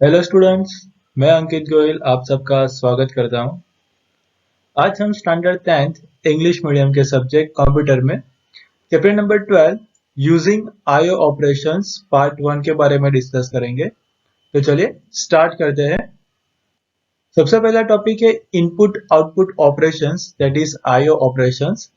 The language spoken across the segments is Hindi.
हेलो स्टूडेंट्स, मैं अंकित गोयल आप सबका स्वागत करता हूं। आज हम स्टैंडर्ड 10th इंग्लिश मीडियम के सब्जेक्ट कंप्यूटर में chapter number 12 using IO operations part 1 के बारे में डिस्कस करेंगे। तो चलिए स्टार्ट करते हैं। सबसे पहला टॉपिक है input output operations, that is IO operations.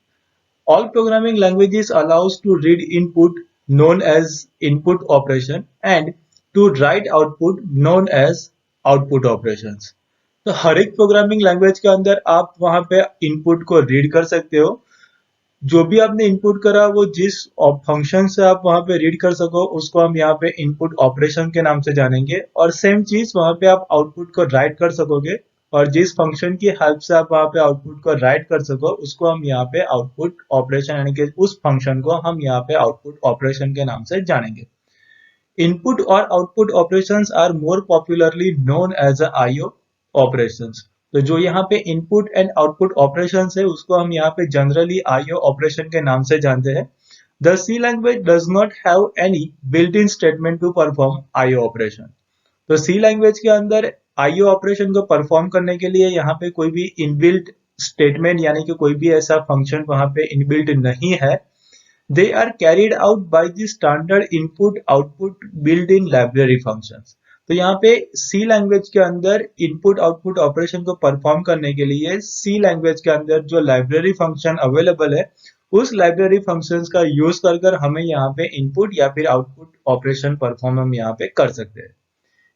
All programming languages allows to read input known as input operation and to write output known as output operations। तो हर एक प्रोग्रामिंग लैंग्वेज के अंदर आप वहां पे इनपुट को रीड कर सकते हो। जो भी आपने इनपुट करा वो जिस फंक्शन से आप वहां पे रीड कर सको उसको हम यहाँ पे इनपुट ऑपरेशन के नाम से जानेंगे, और सेम चीज वहां पे आप आउटपुट को राइट कर सकोगे, और जिस फंक्शन की हेल्प से आप वहां पे आउटपुट को राइट कर सको उसको हम यहाँ पे आउटपुट ऑपरेशन यानी कि उस फंक्शन को हम यहाँ पे आउटपुट ऑपरेशन के नाम से जानेंगे। इनपुट और output operations are more popularly known as IO operations. तो जो यहाँ पे इनपुट एंड आउटपुट ऑपरेशंस है उसको हम यहाँ पे जनरली IO ऑपरेशन के नाम से जानते हैं। The C language does not have any built in statement to perform IO operation. तो सी लैंग्वेज के अंदर IO ऑपरेशन को परफॉर्म करने के लिए यहाँ पे कोई भी इनबिल्ट स्टेटमेंट यानी कि कोई भी ऐसा फंक्शन वहां पे इनबिल्ट नहीं है। They are carried out by the standard input output built-in library functions। तो यहाँ पे C लैंग्वेज के अंदर इनपुट आउटपुट ऑपरेशन को परफॉर्म करने के लिए C लैंग्वेज के अंदर जो लाइब्रेरी फंक्शन अवेलेबल है उस लाइब्रेरी फंक्शंस का यूज कर हमें यहाँ पे इनपुट या फिर आउटपुट ऑपरेशन परफॉर्म हम यहाँ पे कर सकते हैं।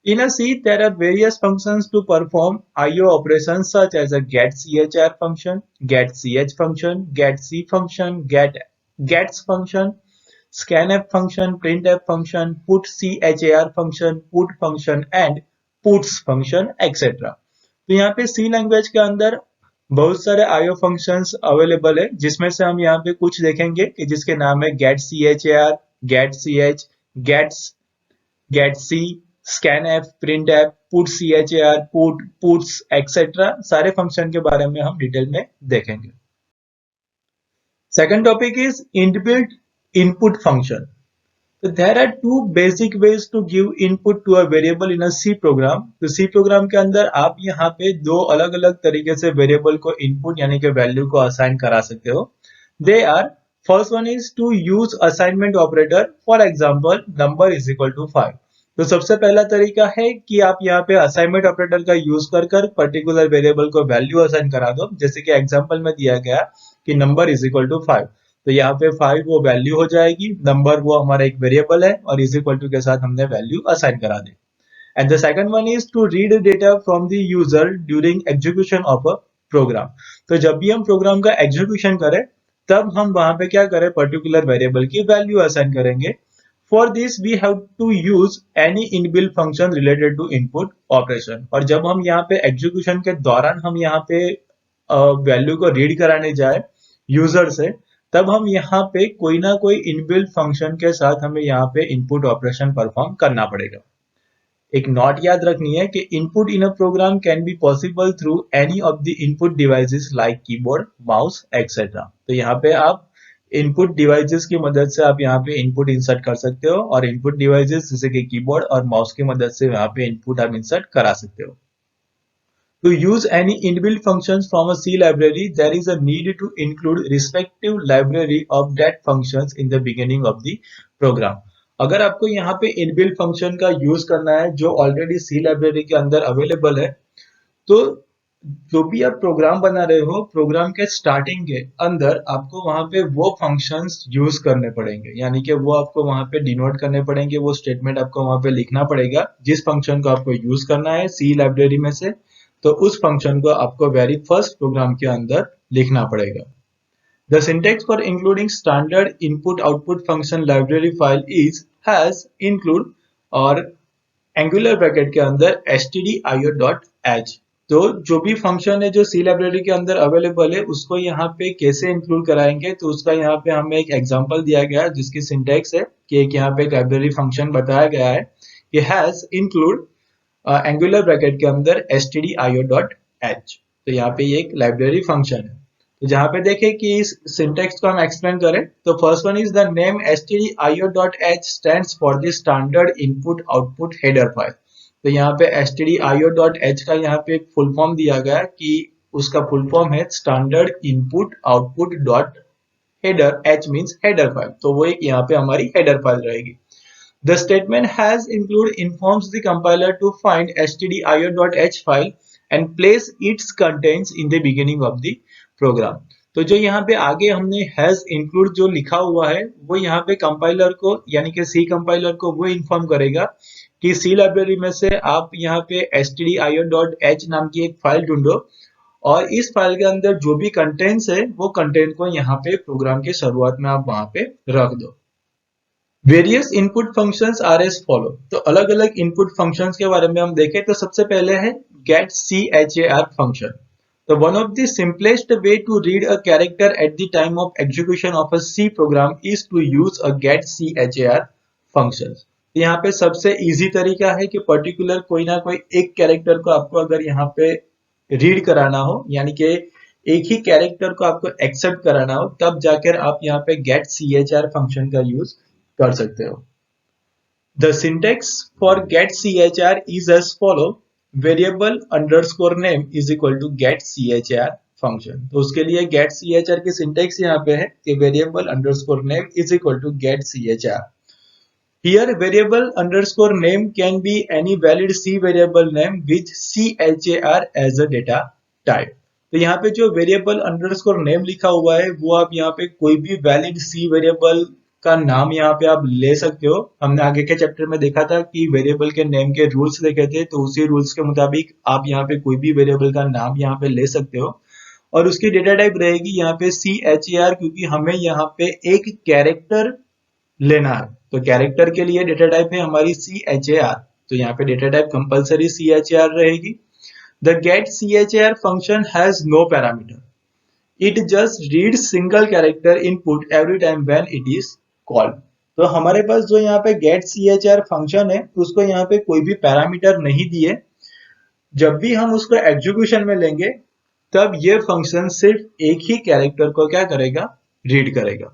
In a C, there are various functions to perform IO operations such as a getChr function, getCh function, getC function, gets function, scanf function, printf function, putchar function, put function and puts function etc। तो यहाँ पे C लैंग्वेज के अंदर बहुत सारे IO फंक्शंस अवेलेबल है, जिसमें से हम यहाँ पे कुछ देखेंगे कि जिसके नाम है getChr, getch, gets, getC, scanf, printf, putchar, puts etc। सारे फंक्शन के बारे में हम डिटेल में देखेंगे। Second topic is inbuilt input function। So there are two basic ways to give input to a variable in a C program। तो C program के अंदर आप यहाँ पे दो अलग अलग तरीके से वेरिएबल को इनपुट यानी कि वैल्यू को असाइन करा सकते हो। They are first one is to use assignment operator, for example number is equal to 5। तो सबसे पहला तरीका है कि आप यहाँ पे असाइनमेंट ऑपरेटर का यूज कर पर्टिकुलर वेरिएबल को वैल्यू असाइन करा दो, जैसे कि एग्जांपल में दिया गया कि नंबर इज इक्वल टू 5। तो यहाँ पे 5 वो वैल्यू हो जाएगी, नंबर वो हमारा एक वेरिएबल है और इज इक्वल टू के साथ हमने वैल्यू असाइन करा दी। And the second one is to read data from the user during execution of a program. तो जब भी हम प्रोग्राम का एग्जीक्यूशन करें तब हम वहां पे क्या करें, पर्टिकुलर वेरिएबल की वैल्यू असाइन करेंगे। For this we have to use any inbuilt function related to input operation। और जब हम यहाँ पे एग्जीक्यूशन के दौरान हम यहाँ पे वैल्यू को रीड कराने जाए यूजर से, तब हम यहाँ पे कोई ना कोई इनबिल्ट फंक्शन के साथ हमें यहाँ पे इनपुट ऑपरेशन परफॉर्म करना पड़ेगा। एक नोट याद रखनी है कि input in a program can be possible through any of the input devices like keyboard, mouse etcetera. तो यहाँ पे आप इनपुट डिवाइसेस की मदद से आप यहाँ पे इनपुट इंसर्ट कर सकते हो, और इनपुट डिवाइसेस जैसे कि कीबोर्ड और माउस की मदद से यहाँ पे इनपुट आप इंसर्ट करा सकते हो। To use any inbuilt functions from a C library, there is a need to include respective library of that functions in the beginning of the program। अगर आपको यहाँ पे इनबिल्ट फंक्शन का यूज करना है जो ऑलरेडी सी लाइब्रेरी के अंदर अवेलेबल है, तो जो भी आप प्रोग्राम बना रहे हो प्रोग्राम के स्टार्टिंग के अंदर आपको वहां पे वो फंक्शंस यूज करने पड़ेंगे, यानी कि वो आपको वहां पे डिनोट करने पड़ेंगे, वो स्टेटमेंट आपको वहां पे लिखना पड़ेगा जिस फंक्शन को आपको यूज करना है सी लाइब्रेरी में से। तो उस फंक्शन को आपको वेरी फर्स्ट प्रोग्राम के अंदर लिखना पड़ेगा। The syntax for including standard input output function library file is has include और एंगुलर ब्रैकेट के अंदर stdio.h। तो जो भी फंक्शन है जो सी लाइब्रेरी के अंदर अवेलेबल है उसको यहाँ पे कैसे इंक्लूड कराएंगे, तो उसका यहाँ पे हमें एक एग्जांपल दिया गया है जिसकी सिंटैक्स है कि एक यहाँ पे एक लाइब्रेरी फंक्शन बताया गया है कि हैज इंक्लूड एंगुलर ब्रैकेट के अंदर stdio.h। तो यहाँ पे ये एक लाइब्रेरी फंक्शन है। तो जहां पे देखें कि इस सिंटेक्स को हम एक्सप्लेन करें तो first one is the name stdio.h stands for the standard input output header file. तो यहाँ पे stdio.h का यहाँ पे एक फुल फॉर्म दिया गया कि उसका फुल फॉर्म है standard input output dot header, h means header file, तो वो एक यहाँ पे हमारी हेडर फाइल रहेगी। The statement has include informs the compiler to find stdio.h file and place its contents in the beginning of the program। तो जो यहाँ पे आगे हमने has include जो लिखा हुआ है वो यहाँ पे कंपाइलर को यानी कि सी कंपाइलर को वो इन्फॉर्म करेगा कि सी लाइब्रेरी में से आप यहाँ पे stdio.h नाम की एक फाइल ढूंढो और इस फाइल के अंदर जो भी कंटेंट्स है वो कंटेंट को यहाँ पे प्रोग्राम के शुरुआत में आप वहां पे रख दो। Various input functions are as follow. तो अलग अलग इनपुट फंक्शंस के बारे में हम देखें तो सबसे पहले है गेट char फंक्शन। तो one of the simplest way to read a character at the time of execution of a C program is to use a get char function. तो यहाँ पे सबसे इजी तरीका है कि पर्टिकुलर कोई ना कोई एक कैरेक्टर को आपको अगर यहाँ पे रीड कराना हो यानी कि एक ही कैरेक्टर को आपको एक्सेप्ट कराना हो तब जाकर आप यहाँ पे गेट char फंक्शन का यूज कर सकते हो। The syntax for get char is as follow: variable underscore name is equal to get char function। तो उसके लिए get char की syntax यहाँ पे है कि variable underscore name is equal to get char। Here variable underscore name can be any valid C variable name with char as a data type। तो यहाँ पे जो वेरिएबल अंडरस्कोर नेम लिखा हुआ है वो आप यहाँ पे कोई भी वैलिड सी वेरिएबल का नाम यहाँ पे आप ले सकते हो। हमने आगे के चैप्टर में देखा था कि वेरिएबल के नेम के रूल्स देखे थे, तो उसी रूल्स के मुताबिक आप यहाँ पे कोई भी वेरिएबल का नाम यहाँ पे ले सकते हो और उसकी डेटा टाइप रहेगी यहाँ पे char, क्योंकि हमें यहाँ पे एक कैरेक्टर लेना है। तो कैरेक्टर के लिए डेटा टाइप है हमारी char, तो यहाँ पे डेटा टाइप कंपलसरी char रहेगी। The get char function has no parameter. It just reads single character input every time when it is called। तो हमारे पास जो यहाँ पे get char फंक्शन है उसको यहाँ पे कोई भी पैरामीटर नहीं दिए, जब भी हम उसको एग्जीक्यूशन में लेंगे तब ये फंक्शन सिर्फ एक ही कैरेक्टर को क्या करेगा, रीड करेगा।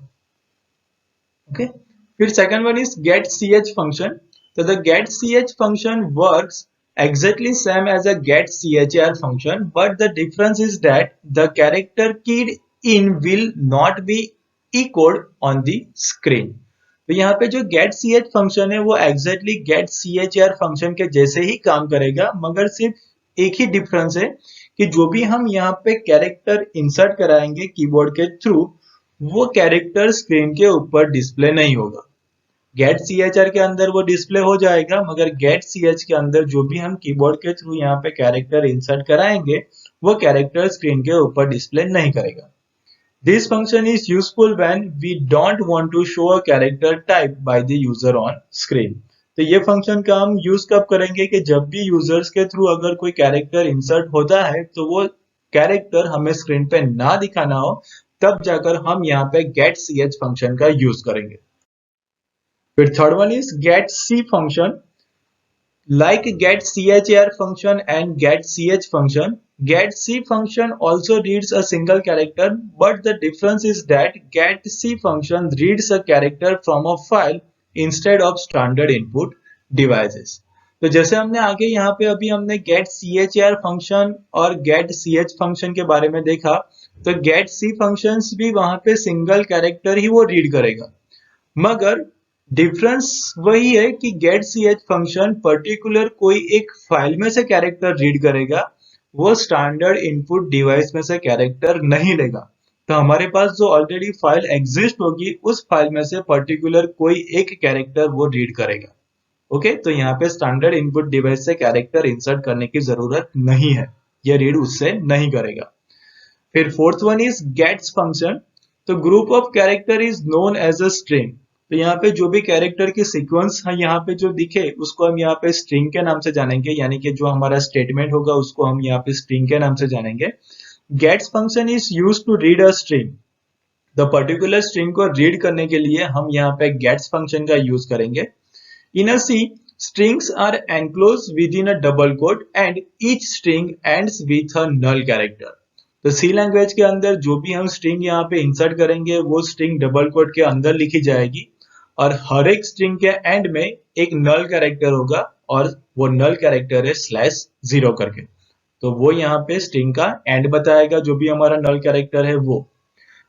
ओके, फिर second one is get ch function. तो the get ch function works exactly same as a get char function, but the difference is that the character keyed in will not be echoed on the screen। तो यहाँ पे जो get ch फंक्शन है वो exactly get char फंक्शन के जैसे ही काम करेगा, मगर सिर्फ एक ही डिफरेंस है कि जो भी हम यहाँ पे कैरेक्टर इंसर्ट कराएंगे कीबोर्ड के थ्रू वो कैरेक्टर स्क्रीन के ऊपर डिस्प्ले नहीं होगा। गेट char के अंदर वो डिस्प्ले हो जाएगा, मगर गेट ch के अंदर जो भी हम कीबोर्ड के थ्रू यहाँ पे कैरेक्टर इंसर्ट कराएंगे वो कैरेक्टर स्क्रीन के ऊपर डिस्प्ले नहीं करेगा। This function is useful when we don't want to show a character type by the user on screen. तो ये फंक्शन का हम यूज कब करेंगे कि जब भी यूजर्स के थ्रू अगर कोई कैरेक्टर इंसर्ट होता है तो वो कैरेक्टर हमें स्क्रीन पे ना दिखाना हो, तब जाकर हम यहाँ पे गेट ch फंक्शन का यूज करेंगे। फिर third one is get c function। Like get char function and get ch function, get c function also reads a single character, but the difference is that get c function reads a character from a file instead of standard input devices। तो जैसे हमने आगे यहाँ पे अभी हमने get char फंक्शन और get ch फंक्शन के बारे में देखा, तो get c फंक्शंस भी वहां पे सिंगल कैरेक्टर ही वो रीड करेगा, मगर डिफरेंस वही है कि गेट ch फंक्शन पर्टिकुलर कोई एक फाइल में से कैरेक्टर रीड करेगा, वो स्टैंडर्ड इनपुट डिवाइस में से कैरेक्टर नहीं लेगा। तो हमारे पास जो ऑलरेडी फाइल एग्जिस्ट होगी उस फाइल में से पर्टिकुलर कोई एक कैरेक्टर वो रीड करेगा। ओके, तो यहाँ पे स्टैंडर्ड इनपुट डिवाइस से कैरेक्टर इंसर्ट करने की जरूरत नहीं है, ये रीड उससे नहीं करेगा। फिर fourth one is gets function. तो group of character is known as a string. तो यहाँ पे जो भी कैरेक्टर की सीक्वेंस है यहाँ पे जो दिखे उसको हम यहाँ पे स्ट्रिंग के नाम से जानेंगे, यानी कि जो हमारा स्टेटमेंट होगा उसको हम यहाँ पे स्ट्रिंग के नाम से जानेंगे। Gets function is used to read a string. The particular string को रीड करने के लिए हम यहाँ पे गेट्स फंक्शन का यूज करेंगे। इन a C, strings are enclosed within a double quote and each string ends with a null character। तो सी लैंग्वेज के अंदर जो भी हम स्ट्रिंग यहाँ पे इंसर्ट करेंगे वो स्ट्रिंग डबल कोट के अंदर लिखी जाएगी और हर एक स्ट्रिंग के एंड में एक नल कैरेक्टर होगा और वो नल कैरेक्टर है /0 करके, तो वो यहाँ पे स्ट्रिंग का एंड बताएगा जो भी हमारा नल कैरेक्टर है वो।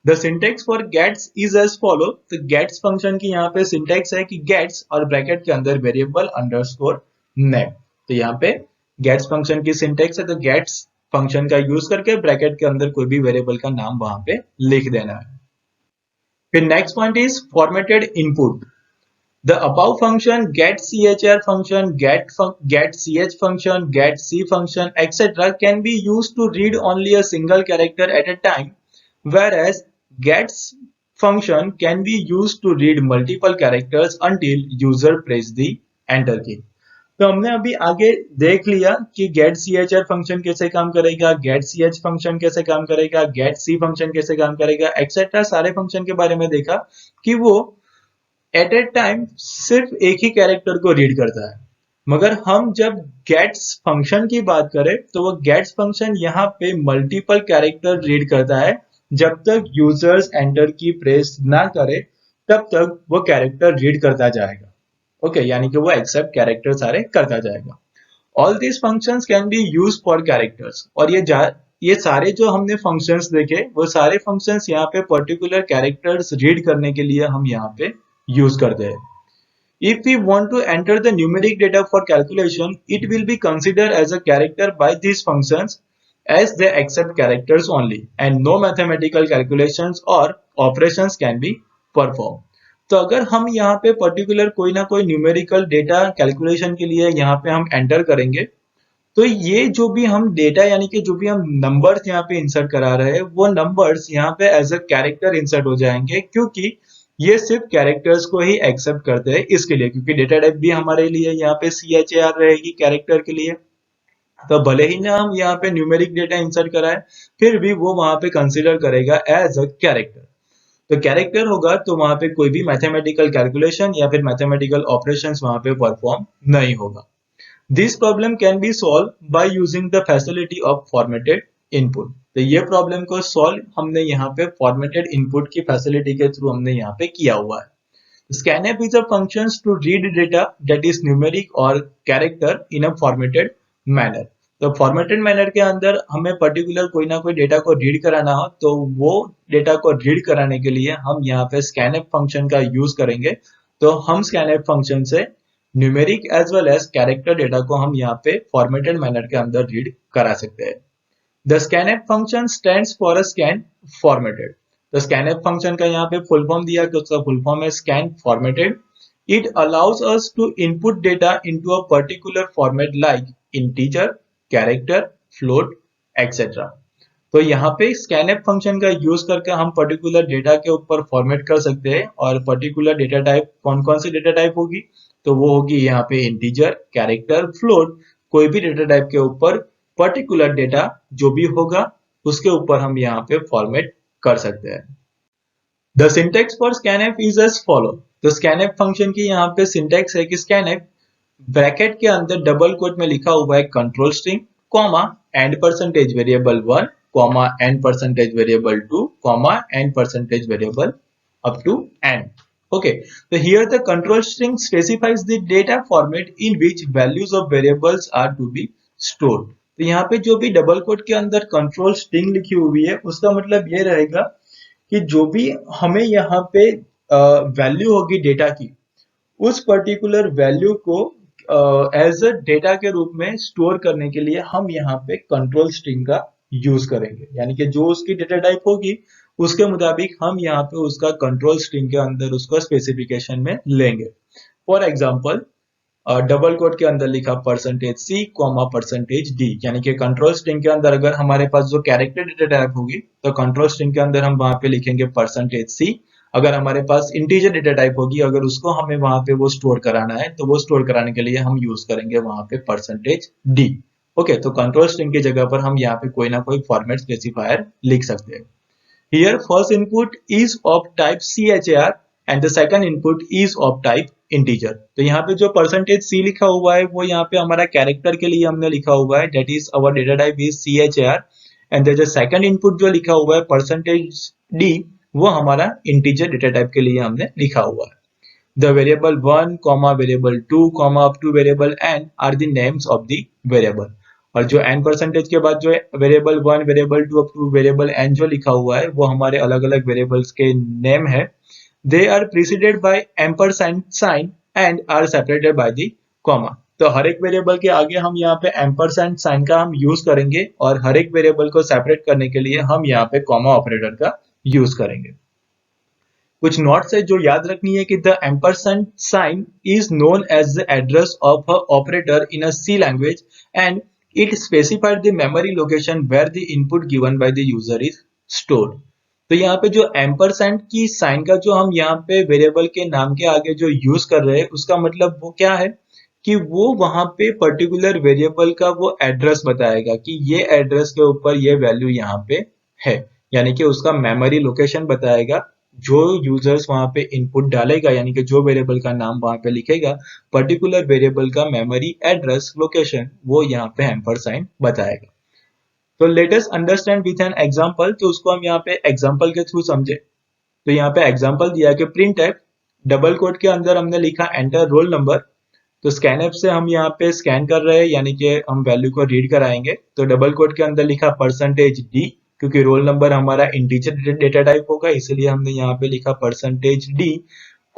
The syntax for gets is as follow, तो गेट्स फंक्शन की यहाँ पे सिंटेक्स है कि गेट्स और ब्रैकेट के अंदर वेरिएबल अंडरस्कोर नेम, तो यहाँ पे गेट्स फंक्शन की सिंटेक्स है, तो गेट्स फंक्शन का यूज करके ब्रैकेट के अंदर कोई भी वेरिएबल का नाम वहां पे लिख देना है। फिर next point is formatted input. The above function get chr function, get ch function, get c function, etc. can be used to read only a single character at a time, whereas gets function can be used to read multiple characters until user press the enter key. तो हमने अभी आगे देख लिया कि get chr फंक्शन कैसे काम करेगा, get ch फंक्शन कैसे काम करेगा, get c फंक्शन कैसे काम करेगा, एक्सेट्रा सारे फंक्शन के बारे में देखा कि वो एट ए टाइम सिर्फ एक ही कैरेक्टर को रीड करता है। मगर हम जब गेट्स फंक्शन की बात करें तो वो गेट्स फंक्शन यहाँ पे मल्टीपल कैरेक्टर रीड करता है, जब तक यूजर्स एंटर की प्रेस ना करे तब तक वो कैरेक्टर रीड करता जाएगा। ओके, यानी कि वो एक्सेप्ट कैरेक्टर सारे करता जाएगा। All these functions can be used for characters, और ये सारे जो हमने फंक्शंस देखे वो सारे फंक्शंस यहाँ पे पर्टिकुलर कैरेक्टर्स रीड करने के लिए हम यहाँ पे यूज करते हैं। If we want to enter the numeric data for calculation, it will be considered as a character by these functions as they accept characters only and no mathematical calculations or operations can be performed. तो अगर हम यहाँ पे पर्टिकुलर कोई ना कोई न्यूमेरिकल डेटा कैलकुलेशन के लिए यहाँ पे हम एंटर करेंगे, तो ये जो भी हम डेटा यानी कि जो भी हम नंबर्स यहाँ पे इंसर्ट करा रहे हैं वो नंबर्स यहाँ पे एज अ कैरेक्टर इंसर्ट हो जाएंगे, क्योंकि ये सिर्फ कैरेक्टर्स को ही एक्सेप्ट करते हैं इसके लिए, क्योंकि डेटा टाइप भी हमारे लिए यहाँ पे char रहेगी कैरेक्टर के लिए। तो भले ही ना हम यहाँ पे न्यूमेरिक डेटा इंसर्ट कराए फिर भी वो वहां पे कंसीडर करेगा एज अ कैरेक्टर। तो कैरेक्टर होगा तो वहां पे कोई भी मैथमेटिकल कैलकुलेशन या फिर मैथमेटिकल ऑपरेशंस वहां पे परफॉर्म नहीं होगा। This problem can be solve by using the facility of formatted input. तो ये प्रॉब्लम को सॉल्व हमने यहाँ पे फॉर्मेटेड इनपुट की फैसिलिटी के थ्रू हमने यहाँ पे किया हुआ है। scanf is a function to read data that is numeric or character in a formatted manner। तो फॉर्मेटेड मैनर के अंदर हमें पर्टिकुलर कोई ना कोई डेटा को रीड कराना हो तो वो डेटा को रीड कराने के लिए हम यहाँ पे scanf फंक्शन का यूज करेंगे। तो हम scanf फंक्शन से numeric as well as character data को हम यहाँ पे फॉर्मेटेड मैनर के अंदर रीड करा सकते हैं। The scanf function stands for a scan formatted। तो scanf function का यहाँ पे फुल फॉर्म दिया कि उसका फुल फॉर्म है scan formatted। It allows us to input data into a particular format like integer, character, float, etc। तो यहाँ पे scanf फंक्शन का यूज करके हम पर्टिकुलर डेटा के ऊपर फॉर्मेट कर सकते हैं, और पर्टिकुलर डेटा टाइप कौन कौन सी डेटा टाइप होगी, तो वो होगी यहाँ पे इंटीजर, कैरेक्टर, फ्लोट, कोई भी डेटा टाइप के ऊपर पर्टिकुलर डेटा जो भी होगा उसके ऊपर हम यहाँ पे फॉर्मेट कर सकते हैं। The syntax for scanf is as follow. तो scanf फंक्शन की यहाँ पे सिंटेक्स है कि scanf ब्रैकेट के अंदर डबल कोट में लिखा हुआ है control string, comma and percentage variable 1, comma and percentage variable 2, comma and percentage variable up to end. Okay, so here the control string specifies the data format in which values of variables are to be stored। तो यहाँ पे जो भी डबल कोट के अंदर कंट्रोल स्ट्रिंग लिखी हुई है उसका मतलब ये रहेगा कि जो भी हमें यहाँ पे वैल्यू होगी डेटा की, उस पर्टिकुलर वैल्यू को एज अ डेटा के रूप में स्टोर करने के लिए हम यहाँ पे कंट्रोल स्ट्रिंग का यूज करेंगे, यानी कि जो उसकी डेटा टाइप होगी उसके मुताबिक हम यहाँ पे उसका कंट्रोल स्ट्रिंग के अंदर उसको स्पेसिफिकेशन में लेंगे। फॉर एग्जांपल डबल कोट के अंदर लिखा %c, %d, यानी कि कंट्रोल स्ट्रिंग के अंदर अगर हमारे पास जो कैरेक्टर डेटा टाइप होगी तो कंट्रोल स्ट्रिंग के अंदर हम वहां पे लिखेंगे %c। अगर हमारे पास इंटीजर डेटा टाइप होगी, अगर उसको हमें वहां पे वो स्टोर कराना है तो वो स्टोर कराने के लिए हम यूज करेंगे वहां पे %d। ओके, तो कंट्रोल स्ट्रिंग की जगह पर हम यहाँ पे कोई ना कोई फॉर्मेट स्पेसिफायर लिख सकते हैं। Here first input is of type char and the second input is of type integer। तो यहाँ पे जो %c लिखा हुआ है वो यहाँ पे हमारा कैरेक्टर के लिए हमने लिखा हुआ है, that is our data type is char, and the second input जो लिखा हुआ है %d वो हमारा integer data type के लिए हमने लिखा हुआ है। The variable 1, variable 2, up to variable n are the names of the variable. और जो n परसेंटेज के बाद जो variable 1, variable 2 up two variable n जो लिखा हुआ है वो हमारे अलग अलग वेरिएबल्स के नेम है. They are preceded by ampersand sign and are separated by the comma. तो हर एक वेरिएबल के आगे हम यहाँ पे एम्परसैंड साइन का हम यूज करेंगे और हर एक वेरिएबल को सेपरेट करने के लिए हम यहाँ पे कॉमा ऑपरेटर का यूज करेंगे. कुछ नोट्स है जो याद रखनी है कि the ampersand sign is known as the address of a operator in a C language and it specified the memory location where the input given by the user is stored. तो यहाँ पे जो एम्परसैंड की साइन का जो हम यहाँ पे वेरिएबल के नाम के आगे जो यूज कर रहे हैं उसका मतलब वो क्या है कि वो वहां पे पर्टिकुलर वेरिएबल का वो एड्रेस बताएगा कि ये एड्रेस के ऊपर ये वैल्यू यहाँ पे है, यानी कि उसका मेमोरी लोकेशन बताएगा. जो यूजर्स वहां पे इनपुट डालेगा यानी कि जो वेरिएबल का नाम वहां पे लिखेगा पर्टिकुलर वेरिएबल का मेमोरी एड्रेस लोकेशन वो यहाँ पे एम्परसाइन बताएगा. तो let us understand with an example. तो उसको हम यहाँ पे एग्जांपल के थ्रू समझे. तो यहाँ पे एग्जांपल दिया कि प्रिंट एफ डबल कोट के अंदर हमने लिखा एंटर रोल नंबर. तो स्कैन एफ से हम यहाँ पे स्कैन कर रहे हैं यानी कि हम वैल्यू को रीड कराएंगे. तो डबल कोट के अंदर लिखा परसेंटेज डी क्योंकि रोल नंबर हमारा इंटीजर डेटा टाइप होगा इसलिए हमने यहाँ पे लिखा परसेंटेज डी,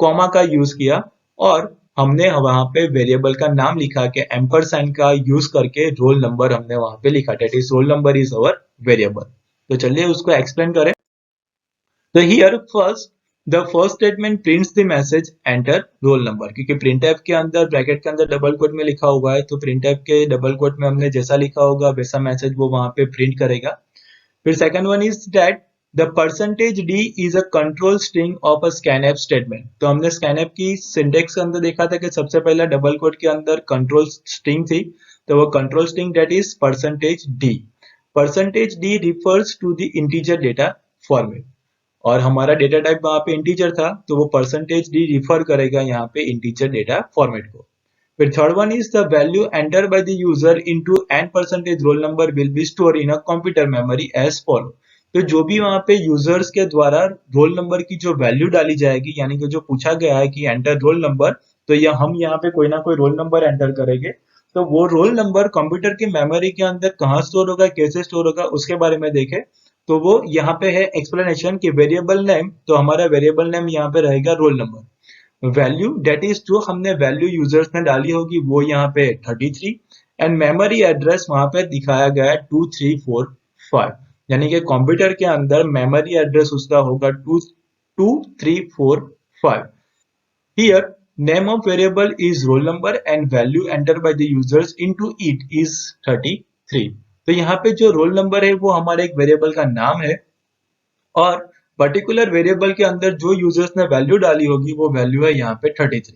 कॉमा का यूज किया और हमने वहां पे वेरिएबल का नाम लिखा कि एम्परसैंड का यूज करके रोल नंबर हमने वहां पे लिखा. That is roll number is our variable. तो चलिए उसको एक्सप्लेन करें. तो here the first statement prints the message enter roll number क्योंकि प्रिंटफ के अंदर ब्रैकेट के अंदर डबल कोट में लिखा हुआ है. तो प्रिंटफ के डबल कोट में हमने जैसा लिखा होगा वैसा मैसेज वो वहां पे प्रिंट करेगा. फिर second one is that the percentage D is a control string of a scanf statement. तो हमने स्कैनएफ की सिंटेक्स के अंदर देखा था कि सबसे पहला डबल कोट के अंदर कंट्रोल स्ट्रिंग थी. तो वो control string that is percentage D. Percentage D refers to the integer data format और हमारा डेटा टाइप वहां पे इंटीजर था तो वो परसेंटेज डी रिफर करेगा यहाँ पे इंटीजर डेटा फॉर्मेट को. फिर third one is the value enter by the user into an percentage roll number will be store in a computer memory as follow. तो जो भी वहां पे यूजर्स के द्वारा रोल नंबर की जो वैल्यू डाली जाएगी यानी कि जो पूछा गया है कि एंटर रोल नंबर तो ये हम यहाँ पे कोई ना कोई रोल नंबर एंटर करेंगे. तो वो रोल नंबर कंप्यूटर की मेमोरी के अंदर कहाँ स्टोर होगा कैसे स्टोर होगा उसके बारे में देखें. तो वो यहाँ पे है एक्सप्लेनेशन कि वेरिएबल नेम. तो हमारा वेरिएबल नेम यहाँ पे रहेगा roll number. Value that is जो हमने वैल्यू यूजर्स ने डाली होगी वो यहाँ पे 33 एंड मेमोरी एड्रेस वहां पे दिखाया गया है 2345 यानी कि कंप्यूटर के अंदर मेमोरी एड्रेस उसका होगा 2345. Here name of variable is role number and value enter by the users into it is 33. तो यहाँ पे जो रोल नंबर है वो हमारे एक वेरिएबल का नाम है और पर्टिकुलर वेरिएबल के अंदर जो यूजर्स ने वैल्यू डाली होगी वो वैल्यू है यहाँ पे 33.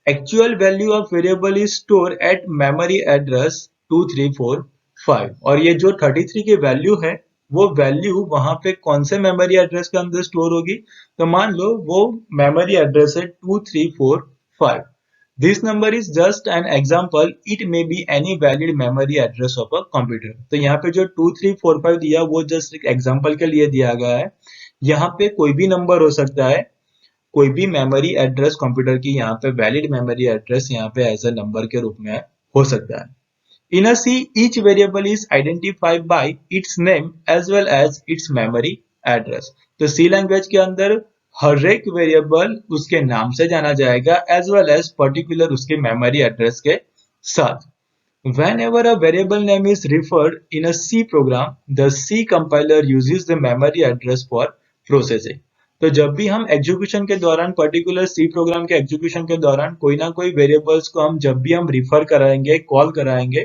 Actual value of variable is store at memory address 2345 और ये जो 33 की वैल्यू है वो वैल्यू वहां पे कौन से मेमोरी एड्रेस के अंदर स्टोर होगी. तो मान लो वो मेमोरी एड्रेस है 2345. This number is just an example. It may be any valid memory address of a computer. तो यहाँ पे जो 2345 दिया वो जस्ट एक एग्जांपल के लिए दिया गया है. यहाँ पे कोई भी नंबर हो सकता है, कोई भी मेमोरी एड्रेस कंप्यूटर की यहाँ पे वैलिड मेमोरी एड्रेस यहाँ पे एज अ नंबर के रूप में हो सकता है. In a C, each variable is identified by its name as well as its memory address. तो C लैंग्वेज के अंदर हर एक वेरिएबल उसके नाम से जाना जाएगा एज वेल एज पर्टिकुलर उसके मेमोरी एड्रेस के साथ. Whenever a variable name is referred in a C program, the C compiler uses the memory address for processing. तो जब भी हम एग्जीक्यूशन के दौरान पर्टिकुलर सी प्रोग्राम के एग्जीक्यूशन के दौरान कोई ना कोई वेरिएबल्स को हम जब भी हम रिफर कराएंगे कॉल कराएंगे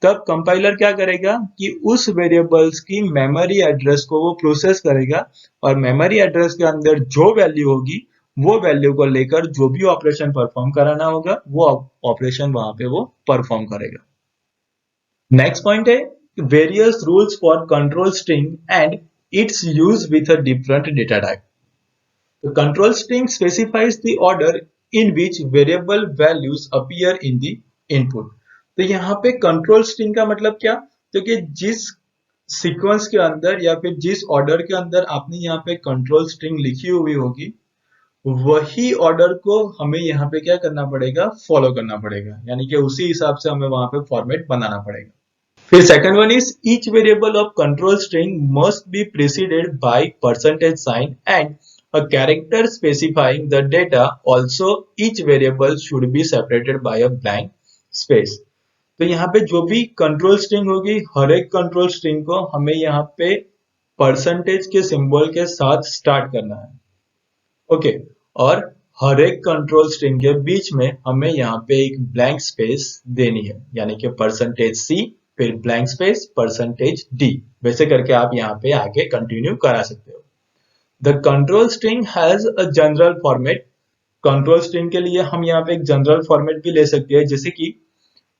तब कंपाइलर क्या करेगा कि उस वेरिएबल्स की मेमोरी एड्रेस को वो प्रोसेस करेगा और मेमोरी एड्रेस के अंदर जो वैल्यू होगी वो वैल्यू को लेकर जो भी ऑपरेशन परफॉर्म कराना होगा वो ऑपरेशन वहां पे वो परफॉर्म करेगा. नेक्स्ट पॉइंट है various rules for control string and it's use with a different data type. The control string specifies the order in which variable values appear in the input. तो यहाँ पे कंट्रोल स्ट्रिंग का मतलब क्या, तो कि जिस सीक्वेंस के अंदर या फिर जिस ऑर्डर के अंदर आपने यहाँ पे कंट्रोल स्ट्रिंग लिखी हुई होगी वही ऑर्डर को हमें यहाँ पे क्या करना पड़ेगा, फॉलो करना पड़ेगा, यानी कि उसी हिसाब से हमें वहां पे फॉर्मेट बनाना पड़ेगा। फिर second one is each variable of control string must be preceded by percentage sign and a character specifying the data. Also each variable should be separated by a blank space. तो यहाँ पे जो भी कंट्रोल स्ट्रिंग होगी, हर एक कंट्रोल स्ट्रिंग को हमें यहाँ पे परसेंटेज के सिंबल के साथ स्टार्ट करना है, ओके। और हर एक कंट्रोल स्ट्रिंग के बीच में हमें यहाँ पे एक ब्लैंक स्पेस देनी है, यानी कि परसेंटेज सी फिर ब्लैंक स्पेस परसेंटेज डी, वैसे करके आप यहाँ पे आगे कंटिन्यू करा सकते हो। The control string has a general format. Control string के लिए हम यहाँ पे एक जनरल फॉर्मेट भी ले सकते हैं, जैसे कि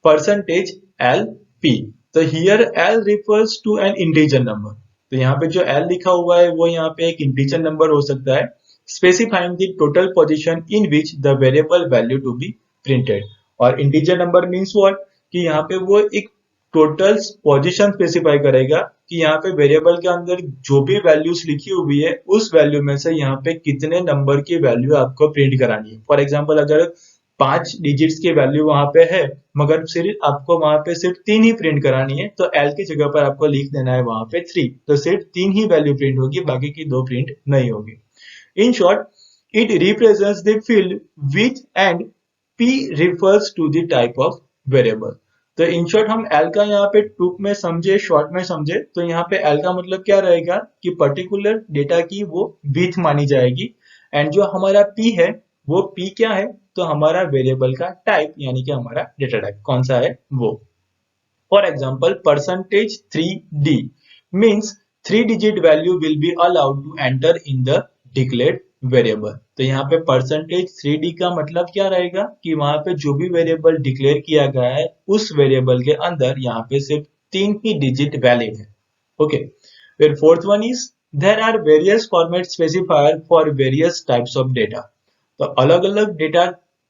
परसेंटेज एल पी। तो here L refers to an integer number. तो यहाँ पे जो एल लिखा हुआ है वो यहाँ पे एक इंटीजर नंबर हो सकता है, specifying the total position in which the variable value to be printed. और इंटीजर नंबर मीन्स व्हाट, कि यहाँ पे वो एक टोटल पोजीशन स्पेसिफाई करेगा कि यहाँ पे वेरिएबल के अंदर जो भी वैल्यूज लिखी हुई है उस वैल्यू में से यहाँ पे कितने नंबर की वैल्यू आपको प्रिंट करानी है। फॉर एग्जांपल अगर 5 डिजिट्स की वैल्यू वहां पे है मगर सिर्फ आपको वहां पे सिर्फ 3 ही प्रिंट करानी है, तो एल की जगह पर आपको लिख देना है वहां पे 3, तो सिर्फ 3 ही वैल्यू प्रिंट होगी, बाकी की 2 प्रिंट नहीं होगी। In short, it represents the field with and P refers to the type of variable. तो इन शॉर्ट हम L का यहाँ पे टूक में समझे, शॉर्ट में समझे, तो यहाँ पे L का मतलब क्या रहेगा कि पर्टिकुलर डेटा की वो विथ मानी जाएगी, एंड जो हमारा P है वो P क्या है, तो हमारा वेरिएबल का टाइप, यानी कि हमारा डेटा टाइप कौन सा है वो। For example percentage 3D means 3 digit value will be allowed to enter in the declared variable. तो यहाँ पे परसेंटेज 3D का मतलब क्या रहेगा कि वहां पे जो भी वेरिएबल डिक्लेयर किया गया है उस वेरिएबल के अंदर यहाँ पे सिर्फ 3 ही डिजिट वैलिड है, ओके। फिर fourth one is there are various format specifier for various types of data. तो अलग अलग डेटा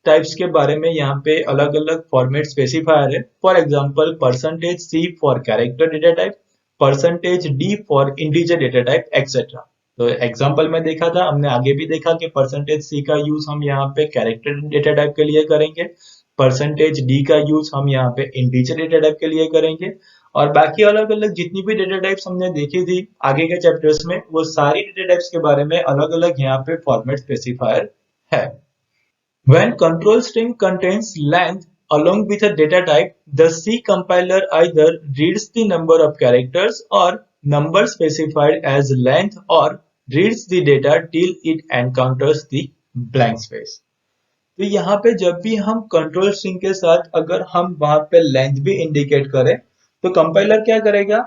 टाइप्स के बारे में यहाँ पे अलग अलग फॉर्मेट स्पेसिफायर है। For example percentage C for character data type, percentage D for integer data type etcetera. तो एग्जांपल में देखा था, हमने आगे भी देखा कि परसेंटेज सी का यूज हम यहाँ पे कैरेक्टर डेटा टाइप के लिए करेंगे, परसेंटेज डी का यूज हम यहाँ पे इंटीजर डेटा टाइप के लिए करेंगे, और बाकी अलग अलग जितनी भी डेटा टाइप्स हमने देखी थी आगे के चैप्टर्स में वो सारी डेटा टाइप्स के बारे में अलग अलग यहाँ पे फॉर्मेट स्पेसिफायर है। When control string contains length along with a data type, the C compiler either reads the number of characters or number specified as length or reads the data till it encounters the blank space. तो यहाँ पे जब भी हम कंट्रोल स्ट्रिंग के साथ अगर हम वहां पे लेंथ भी इंडिकेट करें तो कंपाइलर क्या करेगा,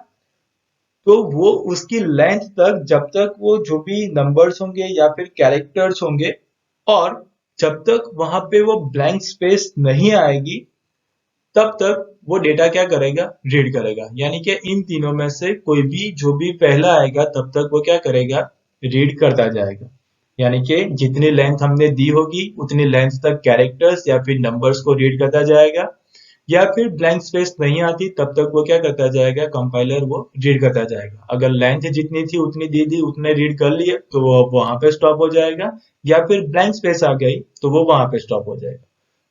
तो वो उसकी लेंथ तक जब तक वो जो भी नंबर्स होंगे या फिर कैरेक्टर्स होंगे और जब तक वहां पे वो ब्लैंक स्पेस नहीं आएगी तब तक वो डेटा क्या करेगा, रीड करेगा। यानी कि इन तीनों में से कोई भी जो भी पहला आएगा तब तक वो क्या करेगा, रीड करता जाएगा। यानी कि जितनी लेंथ हमने दी होगी उतनी लेंथ तक कैरेक्टर्स या फिर नंबर्स को रीड करता जाएगा, या फिर ब्लैंक स्पेस नहीं आती तब तक वो क्या करता जाएगा, कंपाइलर वो रीड करता जाएगा। अगर लेंथ जितनी थी उतनी दी दी उतने रीड कर लिए तो वो वहां पे स्टॉप हो जाएगा, या फिर ब्लैंक स्पेस आ गई तो वो वहां पे स्टॉप हो जाएगा।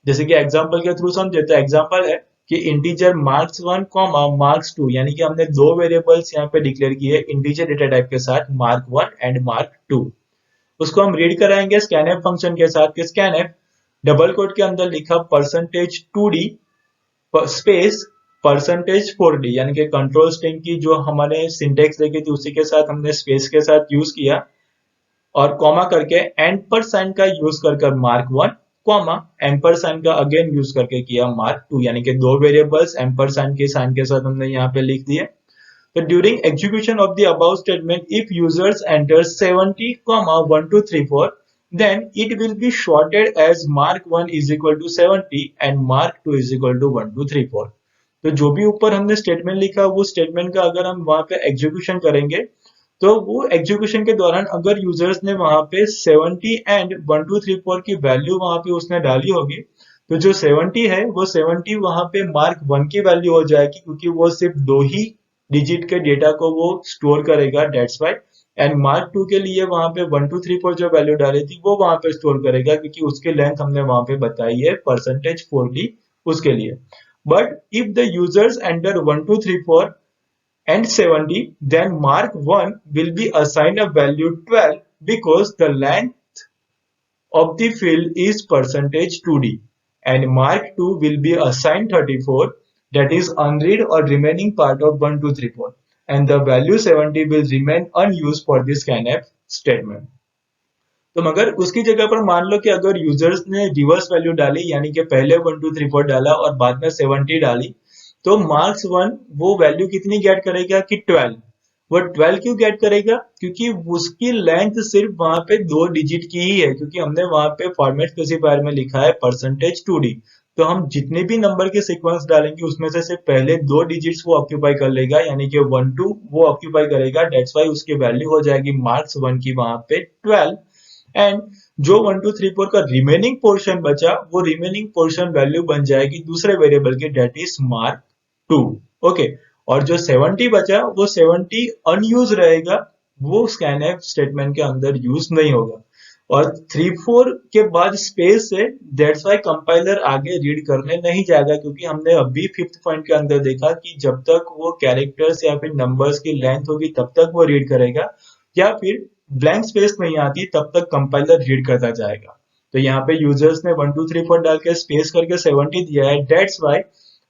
जैसे कि एग्जांपल के थ्रू समझे तो एग्जांपल है कि इंटीजर मार्क्स 1 कॉमा मार्क्स 2, यानी कि हमने दो वेरिएबल्स यहाँ पे डिक्लेयर किए इंटीजर डेटा टाइप के साथ मार्क 1 एंड मार्क 2। उसको हम रीड कराएंगे स्कैनफ फंक्शन के साथ कि स्कैनफ डबल कोट के अंदर लिखा percentage 2D space percentage 4D, यानी कि कंट्रोल स्ट्रिंग की जो हमारे सिंटेक्स देखी थी उसी के साथ हमने स्पेस के साथ यूज किया, और कॉमा करके एम्परसैंड का यूज कर मार्क 1 कॉमा एम्परसैंड का अगेन यूज करके किया मार्क 2, यानी कि दो वेरिएबल्स एम्परसैंड के साइन के साथ हमने यहाँ पे लिख दिए। तो during execution of the about statement if users enter 70 1 2 3 4 then it will be shorted as mark 1 is equal to 70 and mark 2 is equal to 1 2 3 4। तो जो भी ऊपर हमने स्टेटमेंट लिखा वो स्टेटमेंट का अगर हम वहां पे एग्जीक्यूशन करेंगे तो वो एग्जीक्यूशन के दौरान अगर यूजर्स ने वहां पे 70 एंड 1 2 3 4 की वैल्यू वहां पे उसने डाली होगी तो जो 70 है वो 70 वहां पे मार्क 1 की वैल्यू हो जाएगी, क्योंकि वो सिर्फ 2 ही डिजिट के डेटा को वो स्टोर करेगा, दैट्स व्हाई। एंड मार्क 2 के लिए वहां पे 1 2 3 4 जो वैल्यू डाली थी वो वहां पे स्टोर करेगा, क्योंकि उसकी लेंथ हमने वहां पे बताई है परसेंटेज 40 उसके लिए. But if the users enter 1 2 3 4 and 70, then mark 1 will be assigned a value 12 because the length of the field is percentage 2d, and mark 2 will be assigned 34, that is unread or remaining part of 1 2 3 4, and the value 70 will remain unused for the scanf statement. तो मगर उसकी जगह पर मान लो कि अगर यूजर्स ने रिवर्स वैल्यू डाली, यानी कि पहले 1 2 3 4 डाला और बाद में 70 डाली, तो मार्क्स 1 वो वैल्यू कितनी गेट करेगा कि 12. वो 12 क्यों गेट करेगा? क्योंकि उसकी लेंथ सिर्फ वहां पे 2 डिजिट की ही है, क्योंकि हमने वहां पे फॉर्मेट स्पेसिफायर में लिखा है परसेंटेज 2d. तो हम जितने भी नंबर के सीक्वेंस डालेंगे उसमें से सिर्फ पहले 2 डिजिट्स वो ऑक्यूपाई कर लेगा, यानी कि 1 2 वो ऑक्यूपाई करेगा. डेट्स वाई उसकी वैल्यू हो जाएगी मार्क्स 1 की वहां पे 12. एंड जो 1 2 3 4 का रिमेनिंग पोर्शन बचा, वो रिमेनिंग पोर्शन वैल्यू बन जाएगी दूसरे वेरिएबल की, डेट इज मार्क 2. ओके, और जो 70 बचा वो 70 अनयूज रहेगा, वो स्कैनफ स्टेटमेंट के अंदर यूज नहीं होगा. और 3 4 के बाद स्पेस है, दैट्स वाई कंपाइलर आगे रीड करने नहीं जाएगा, क्योंकि हमने अभी 5th पॉइंट के अंदर देखा कि जब तक वो कैरेक्टर्स या फिर नंबर्स की लेंथ होगी तब तक वो रीड करेगा, या फिर ब्लैंक स्पेस नहीं आती तब तक कंपाइलर रीड करता जाएगा. तो यहाँ पे यूजर्स ने 1 2 3 4 डाल के स्पेस करके 70 दिया है. डेट्स वाई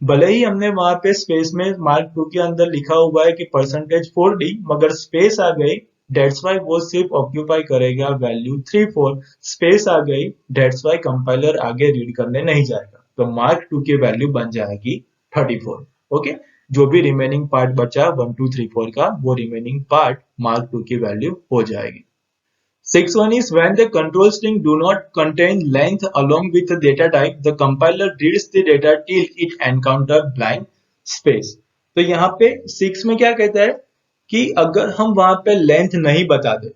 भले ही हमने वहां पे स्पेस में मार्क 2 के अंदर लिखा हुआ है कि परसेंटेज 4d, मगर स्पेस आ गई, डेट्स वाई वो सिर्फ ऑक्यूपाई करेगा वैल्यू 3 4. स्पेस आ गई, डेट्स वाई कंपाइलर आगे रीड करने नहीं जाएगा. तो मार्क 2 की वैल्यू बन जाएगी 34. ओके, जो भी रिमेनिंग पार्ट बचा 1 2 3 4 का, वो रिमेनिंग पार्ट मार्क 2 की वैल्यू हो जाएगी. 6 1 is when the control string do not contain length along with the data type, the compiler reads the data till it encounter blank space. तो यहाँ पे 6 में क्या कहता है कि अगर हम वहां पे लेंथ नहीं बता दे,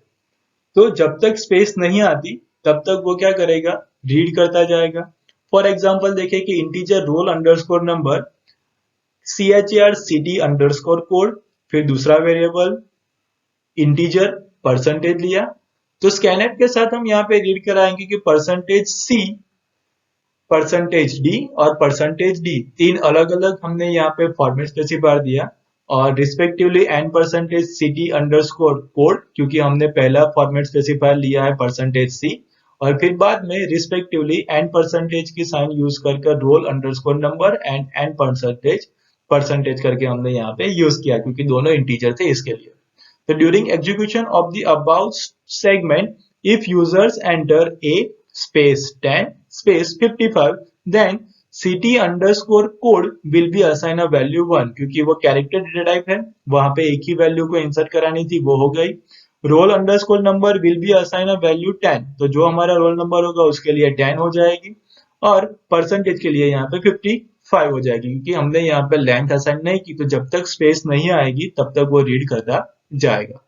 तो जब तक स्पेस नहीं आती तब तक वो क्या करेगा, रीड करता जाएगा. फॉर एग्जाम्पल देखें कि integer roll underscore number CHAR CD underscore code, फिर दूसरा वेरिएबल इंटीजर परसेंटेज लिया. तो स्कैनफ के साथ हम यहाँ पे रीड कराएंगे कि परसेंटेज C, परसेंटेज D और परसेंटेज D, तीन अलग अलग हमने यहाँ पे फॉर्मेट स्पेसिफायर दिया, और respectively and percentage CD underscore code, क्योंकि हमने पहला फॉर्मेट स्पेसिफायर लिया है परसेंटेज C, और फिर बाद में रिस्पेक्टिवली एंड परसेंटेज की साइन यूज करके roll underscore number and percentage करके हमने यहाँ पे यूज किया, क्योंकि दोनों इंटीजर थे इसके लिए. So during execution of the above segment, if users enter a space 10 space 55, then CT underscore code will be assigned a value 1, क्योंकि वो कैरेक्टर डेटा टाइप है, वहां पे एक ही वैल्यू को इंसर्ट करानी थी, वो हो गई. Roll underscore number will be assign a value 10, तो जो हमारा रोल नंबर होगा उसके लिए 10 हो जाएगी, और परसेंटेज के लिए यहाँ पे 55 हो जाएगी, क्योंकि हमने यहाँ पे लेंथ असाइन नहीं की. तो जब तक स्पेस नहीं आएगी तब तक वो रीड करता जाएगा.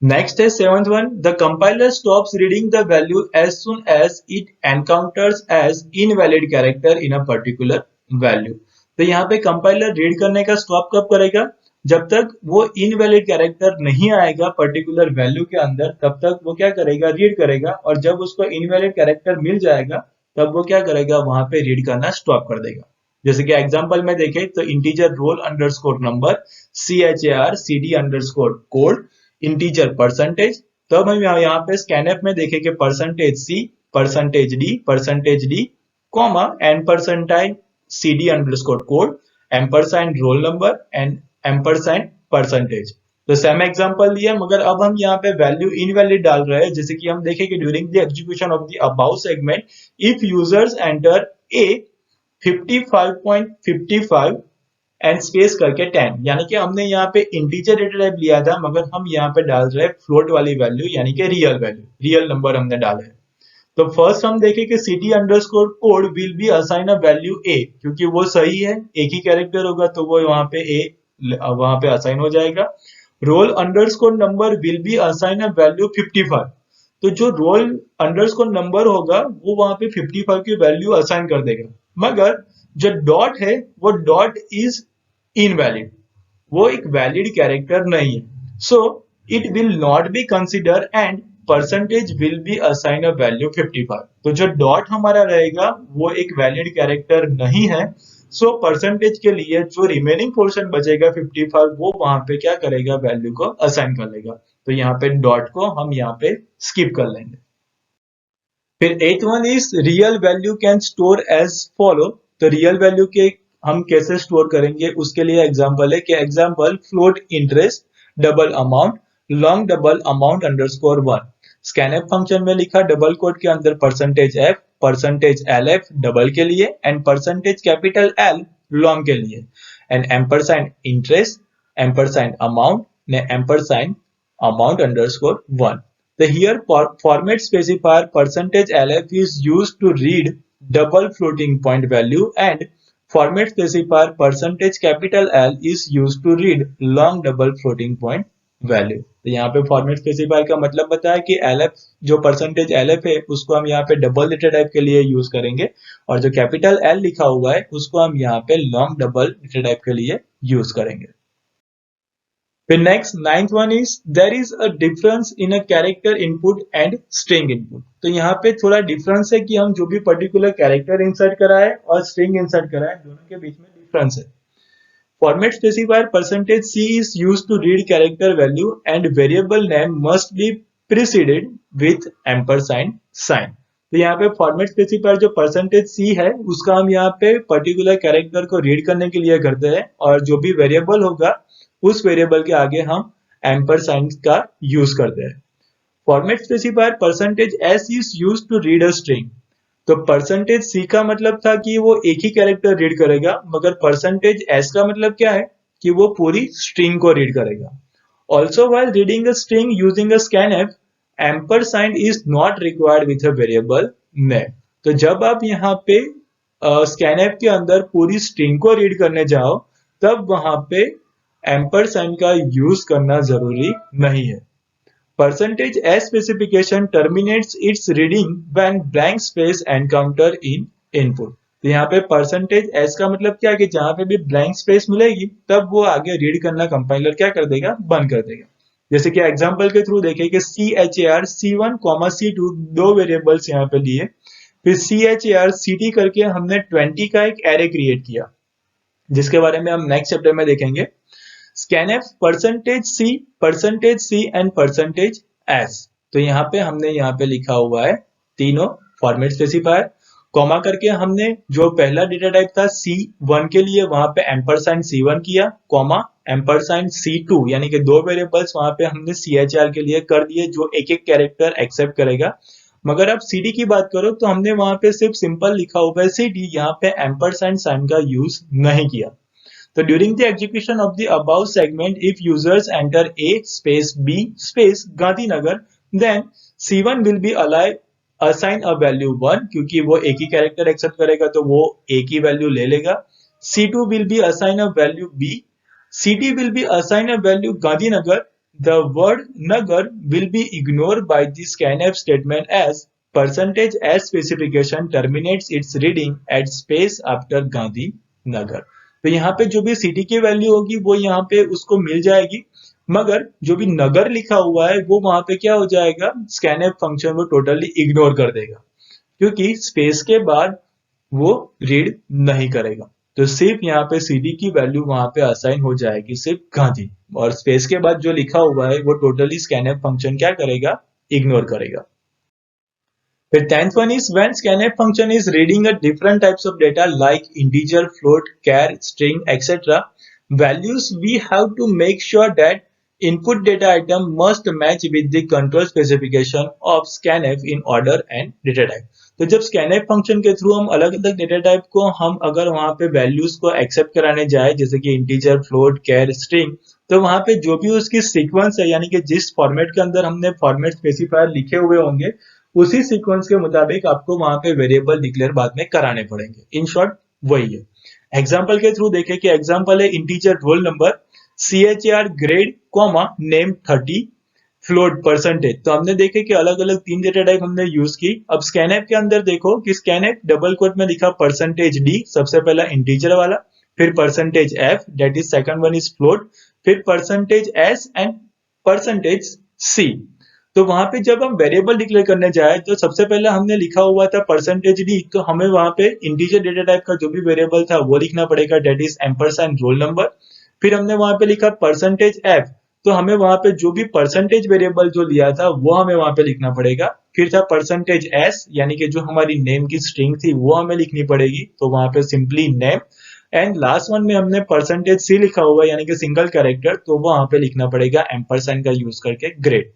नेक्स्ट है 7th one, the compiler stops reading the value as soon as it encounters as invalid character in a particular value. तो यहाँ पे कंपाइलर रीड करने का स्टॉप कब करेगा? जब तक वो इनवैलिड कैरेक्टर नहीं आएगा पर्टिकुलर वैल्यू के अंदर, तब तक वो क्या करेगा, रीड करेगा. और जब उसको इनवैलिड कैरेक्टर मिल जाएगा तब वो क्या करेगा, वहां पे रीड करना स्टॉप कर देगा. जैसे कि एग्जांपल में देखें तो integer roll underscore number CHAR CD underscore code integer percentage. तब हम यहाँ पे स्कैनफ में देखें कि percentage C, percentage D, comma and percentile CD underscore code, ampersand roll number and ampersand percentage. तो सेम एग्जांपल दिया, मगर अब हम यहाँ पे वैल्यू इनवैलिड डाल रहे हैं. जैसे कि हम देखें कि during the execution of the above segment, if users enter A 55.55 and space करके 10, यानी कि हमने यहाँ पे इंटीजर डेटा टाइप लिया था, मगर हम यहाँ पे डाल रहे हैं फ्लोट वाली वैल्यू, यानी कि रियल वैल्यू, रियल नंबर हमने डाले हैं. तो फर्स्ट हम देखें कि CD underscore code will be assign a value A, क्योंकि वो सही है, एक ही कैरेक्टर होगा तो वो वहां पे A वहां पे असाइन हो जाएगा. Roll underscore number will be assign a value 55, तो जो रोल अंडरस्कोर नंबर होगा वो वहां पे 55 की वैल्यू असाइन कर देगा. मगर जो डॉट है वो डॉट इज इनवैलिड, वो एक वैलिड कैरेक्टर नहीं है. सो it will not be considered and percentage will be assign a value 55. तो जो डॉट हमारा रहेगा वो एक वैलिड कैरेक्टर नहीं है, सो परसेंटेज के लिए जो रिमेनिंग पोर्शन बचेगा 55 वो वहां पे क्या करेगा, वैल्यू को असाइन कर लेगा। तो यहाँ पे डॉट को हम यहाँ पे स्किप कर लेंगे। फिर 8th one is real value can store as follow. तो रियल वैल्यू के हम कैसे स्टोर करेंगे उसके लिए एग्जांपल है कि example float interest double amount long double amount underscore 1। Scanf function में लिखा डबल कोट के अंदर परसेंटेज एल एफ डबल के लिए and percentage capital L long के लिए एंड एम्परसाइन इंटरेस्ट एम्परसाइन अमाउंट ने एम्परसाइन amount underscore 1. The here format specifier percentage LF is used to read double floating point value and format specifier percentage capital L is used to read long double floating point value. तो यहाँ पे फॉर्मेट स्पेसिफायर का मतलब बताया कि LF जो परसेंटेज LF है उसको हम यहाँ पे डबल डेटा टाइप के लिए यूज करेंगे और जो कैपिटल L लिखा हुआ है उसको हम यहाँ पे लॉन्ग डबल डेटा टाइप के लिए यूज करेंगे। फिर next 9th one is there is a difference in a character input and string input. तो यहाँ पे थोड़ा डिफरेंस है कि हम जो भी पर्टिकुलर कैरेक्टर इंसर्ट कराए और स्ट्रिंग इंसर्ट कराए दोनों के बीच में डिफरेंस है। Format specifier percentage C is used to read character value and variable name must be preceded with ampersand sign. तो यहाँ पे फॉर्मेट स्पेसिफायर जो परसेंटेज सी है उसका हम यहाँ पे पर्टिकुलर कैरेक्टर को रीड करने के लिए करते हैं और जो भी वेरिएबल होगा उस वेरिएबल के आगे हम एम्परसाइन का यूज करते हैं। Format specifier percentage S is used to read a string. तो परसेंटेज सी का मतलब था कि वो एक ही कैरेक्टर रीड करेगा, मगर परसेंटेज एस का मतलब क्या है कि वो पूरी स्ट्रिंग को रीड करेगा। Also while reading a string using a scanf ampersand is not required with a variable name. तो जब आप यहाँ पे स्कैनएफ के अंदर पूरी स्ट्रिंग को रीड करने जाओ तब वहां पे एम्परसाइन का यूज करना जरूरी नहीं है। Percentage S specification terminates it's reading when blank space encounter in input. तो यहाँ पे परसेंटेज एस का मतलब क्या है कि जहां पे भी ब्लैंक स्पेस मिलेगी तब वो आगे रीड करना कंपाइलर क्या कर देगा, बंद कर देगा। जैसे कि एग्जांपल के थ्रू देखें कि CHAR C1, C2 दो वेरिएबल्स यहाँ पे लिए, फिर CHAR CT करके हमने 20 का एक एरे क्रिएट किया जिसके बारे में हम नेक्स्ट चैप्टर में देखेंगे। Scanf percentage C and percentage S. तो यहाँ पे हमने यहाँ पे लिखा हुआ है तीनों फॉर्मेट स्पेसिफायर, कॉमा करके हमने जो पहला डेटा टाइप था C1 के लिए वहां पे एम्परसाइन C1 किया, कॉमा एम्परसाइन C2 यानी कि दो वेरिएबल्स वहां पे हमने CHR के लिए कर दिए जो एक एक कैरेक्टर एक्सेप्ट करेगा। मगर अब CD की बात करो तो हमने वहां पे सिर्फ सिंपल लिखा हुआ है CD, यहाँ पे एम्परसाइन साइन का यूज नहीं किया। So during the execution of the above segment, if users enter A space B space Gandhinagar, then C1 will be assign a value 1 क्योंकि वो एक ही कैरेक्टर एक्सेप्ट करेगा तो वो एक ही वैल्यू ले लेगा। C2 will be assign a value B, CD will be assign a value Gandhinagar. The word Nagar will be ignored by the scanf statement as percentage S specification terminates its reading at space after Gandhinagar. तो यहाँ पे जो भी सिटी की वैल्यू होगी वो यहाँ पे उसको मिल जाएगी, मगर जो भी नगर लिखा हुआ है वो वहां पे क्या हो जाएगा, स्कैनएफ फंक्शन वो टोटली इग्नोर कर देगा क्योंकि स्पेस के बाद वो रीड नहीं करेगा। तो सिर्फ यहाँ पे सिटी की वैल्यू वहां पे असाइन हो जाएगी सिर्फ गांधी, और स्पेस के बाद जो लिखा हुआ है वो टोटली स्कैनएफ फंक्शन क्या करेगा, इग्नोर करेगा। The 10th one is when scanf function is reading a different types of data like integer, float, char, string, etc. values, we have to make sure that input data item must match with the control specification of scanf in order and data type. तो जब scanf फंक्शन के थ्रू हम अलग अलग डेटा टाइप को हम अगर वहां पे वैल्यूज को एक्सेप्ट कराने जाए जैसे कि इंटीजर, फ्लोट, कैर, स्ट्रिंग, तो वहां पे जो भी उसकी सीक्वेंस है यानी कि जिस फॉर्मेट के अंदर हमने फॉर्मेट स्पेसिफायर लिखे हुए होंगे उसी सीक्वेंस के मुताबिक आपको वहां पे वेरिएबल डिक्लेयर बाद में कराने पड़ेंगे। इन शॉर्ट वही है। एग्जांपल के थ्रू देखें कि एग्जांपल है integer roll number, CHR grade, comma name 30, float percentage. तो हमने देखे कि अलग अलग तीन डेटा टाइप हमने यूज की। अब स्कैनएफ के अंदर देखो कि स्कैनएफ डबल कोट में लिखा परसेंटेज D, सबसे पहला इंटीजर वाला, फिर percentage F that is second one is float, फिर परसेंटेज S एंड परसेंटेज सी। तो वहां पे जब हम वेरिएबल डिक्लेयर करने जाए तो सबसे पहले हमने लिखा हुआ था परसेंटेज डी, तो हमें वहां पे इंटीजर डेटा टाइप का जो भी वेरिएबल था वो लिखना पड़ेगा, that is ampersand roll number. फिर हमने वहां पे लिखा परसेंटेज एफ, तो हमें वहां पे जो भी परसेंटेज वेरिएबल जो लिया था वो हमें वहां पे लिखना पड़ेगा। फिर था परसेंटेज एस, यानी कि जो हमारी नेम की स्ट्रिंग थी वो हमें लिखनी पड़ेगी, तो वहां पे simply name. And last one में हमने परसेंटेज सी लिखा हुआ है, यानी कि सिंगल कैरेक्टर, तो वहां पे लिखना पड़ेगा एम्परसैंड का यूज करके ग्रेड।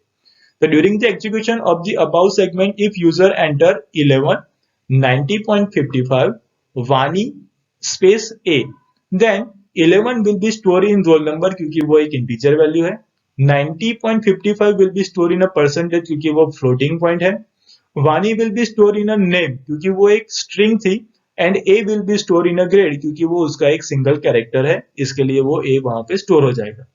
तो during the execution of the above segment if user enter 11 90.55 वानी space A, then 11 will be stored in roll number क्योंकि वो एक इंटीजर वैल्यू है, 90.55 will be stored in a percentage क्योंकि वो फ्लोटिंग पॉइंट है, वानी will be stored in a name क्योंकि वो एक स्ट्रिंग थी, and A will be stored in a grade क्योंकि वो उसका एक सिंगल कैरेक्टर है, इसके लिए वो ए वहां पे स्टोर हो जाएगा।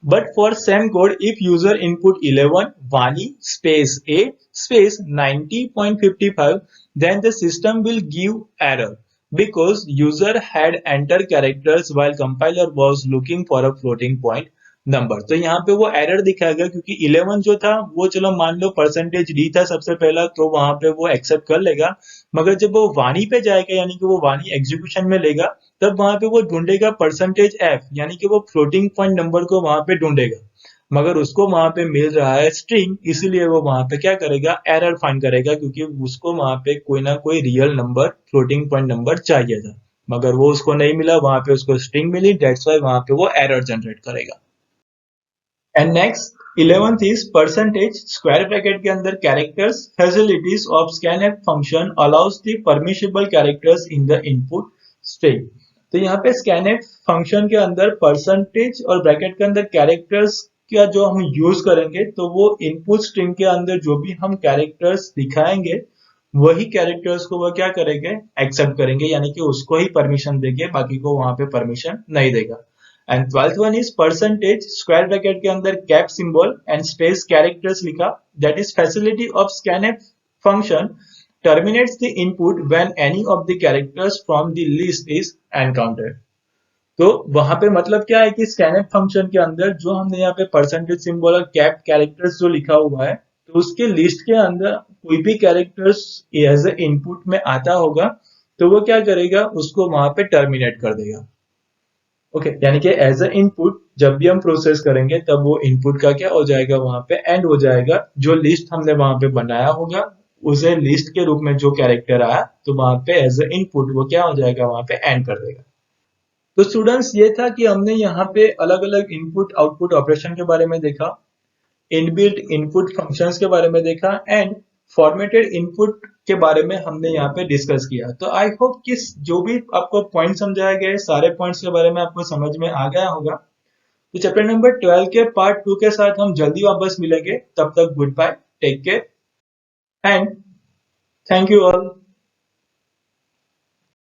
But for same code, if user input 11 Vani space A space 90.55, then the system will give error because user had entered characters while compiler was looking for a floating point number। तो यहाँ पे वो एरर दिखाएगा क्योंकि 11 जो था वो, चलो मान लो परसेंटेज डी था सबसे पहला, तो वहां पे वो एक्सेप्ट कर लेगा, मगर जब वो वानी पे जाएगा यानी कि वो वानी एग्जीक्यूशन में लेगा, तब वहां पे वो ढूंढेगा परसेंटेज एफ, यानी कि वो फ्लोटिंग पॉइंट नंबर को वहां पे ढूंढेगा, मगर उसको वहां पे मिल रहा है स्ट्रिंग, इसीलिए वो वहां पे क्या करेगा, एरर फाइंड करेगा, क्योंकि उसको वहां पे कोई ना कोई real number, floating point number चाहिए था, मगर वो उसको नहीं मिला, वहां पे उसको स्ट्रिंग मिली, दैट्स व्हाई वहां पे वो एरर जनरेट करेगा। And next 11th is percentage square bracket के अंदर characters facilities of scanf function allows the permissible characters in the input string. तो यहाँ पे स्कैनएफ फंक्शन के अंदर परसेंटेज और ब्रैकेट के अंदर कैरेक्टर्स का जो हम यूज करेंगे, तो वो इनपुट स्ट्रिंग के अंदर जो भी हम कैरेक्टर्स दिखाएंगे वही कैरेक्टर्स को वो क्या करेंगे, एक्सेप्ट करेंगे, यानी कि उसको ही परमिशन देंगे, बाकी को वहां पे परमिशन नहीं देगा। And 12th one is percentage square bracket के अंदर cap symbol and space characters लिखा, that is facility of scanf function terminates the input when any of the characters from the list is encountered। तो वहां पे मतलब क्या है कि स्कैनएफ फंक्शन के अंदर जो हमने यहाँ पे परसेंटेज सिंबल और कैप कैरेक्टर्स जो लिखा हुआ है, तो उसके लिस्ट के अंदर कोई भी कैरेक्टर्स एज ए इनपुट में आता होगा, तो वो क्या करेगा, उसको वहां पे टर्मिनेट कर देगा। ओके यानी कि एज ए इनपुट जब भी हम प्रोसेस करेंगे तब वो इनपुट का क्या हो जाएगा, वहां पे एंड हो जाएगा, जो लिस्ट हमने वहां पे बनाया होगा उसे लिस्ट के रूप में जो कैरेक्टर आया, तो वहां पे एज ए इनपुट वो क्या हो जाएगा, वहां पे एंड कर देगा। तो स्टूडेंट्स ये था कि हमने यहाँ पे अलग अलग इनपुट आउटपुट ऑपरेशन के बारे में देखा, इनबिल्ट इनपुट फंक्शंस के बारे में देखा, एंड फॉर्मेटेड इनपुट के बारे में हमने यहाँ पे डिस्कस किया। तो आई होप कि जो भी आपको पॉइंट समझाए गए, सारे पॉइंट्स के बारे में आपको समझ में आ गया होगा। तो चैप्टर नंबर 12 के पार्ट 2 के साथ हम जल्दी वापस मिलेंगे, तब तक goodbye, take care and thank you all.